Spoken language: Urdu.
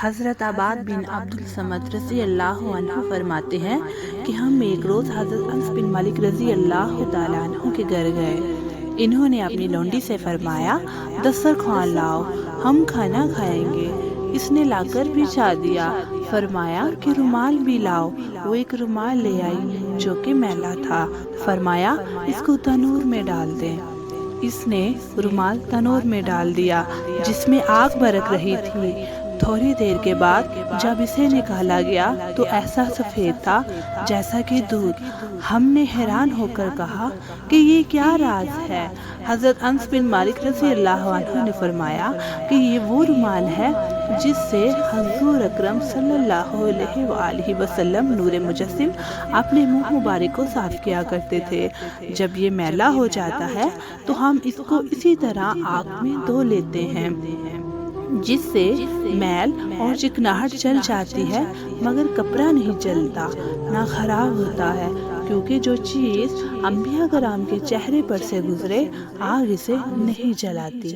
حضرت عباد بن عبد الصمد رضی اللہ عنہ فرماتے ہیں کہ ہم ایک روز حضرت انس بن مالک رضی اللہ تعالیٰ عنہ کے گھر گئے۔ انہوں نے اپنی لونڈی سے فرمایا، دسترخوان لاؤ، ہم کھانا کھائیں گے۔ اس نے لا کر بچھا دیا۔ فرمایا کہ رومال بھی لاؤ۔ وہ ایک رومال لے آئی جو کہ میلا تھا۔ فرمایا اس کو تنور میں ڈال دیں۔ اس نے رومال تنور میں ڈال دیا جس میں آگ برک رہی تھی۔ تھوڑی دیر کے بعد جب اسے نکالا گیا تو ایسا سفید تھا جیسا کہ دودھ۔ ہم نے حیران ہو کر کہا کہ یہ کیا راز ہے؟ حضرت انس بن مالک رضی اللہ عنہ نے فرمایا کہ یہ وہ رومال ہے جس سے حضور اکرم صلی اللہ علیہ وآلہ وسلم نور مجسم اپنے منہ مبارک کو صاف کیا کرتے تھے۔ جب یہ میلا ہو جاتا ہے تو ہم اس کو اسی طرح آگ میں دھو لیتے ہیں جس سے میل اور چکناہٹ چل جاتی ہے، مگر کپڑا نہیں جلتا نہ خراب ہوتا ہے، کیونکہ جو چیز انبیاء کرام کے چہرے پر سے گزرے آگ اسے نہیں جلاتی۔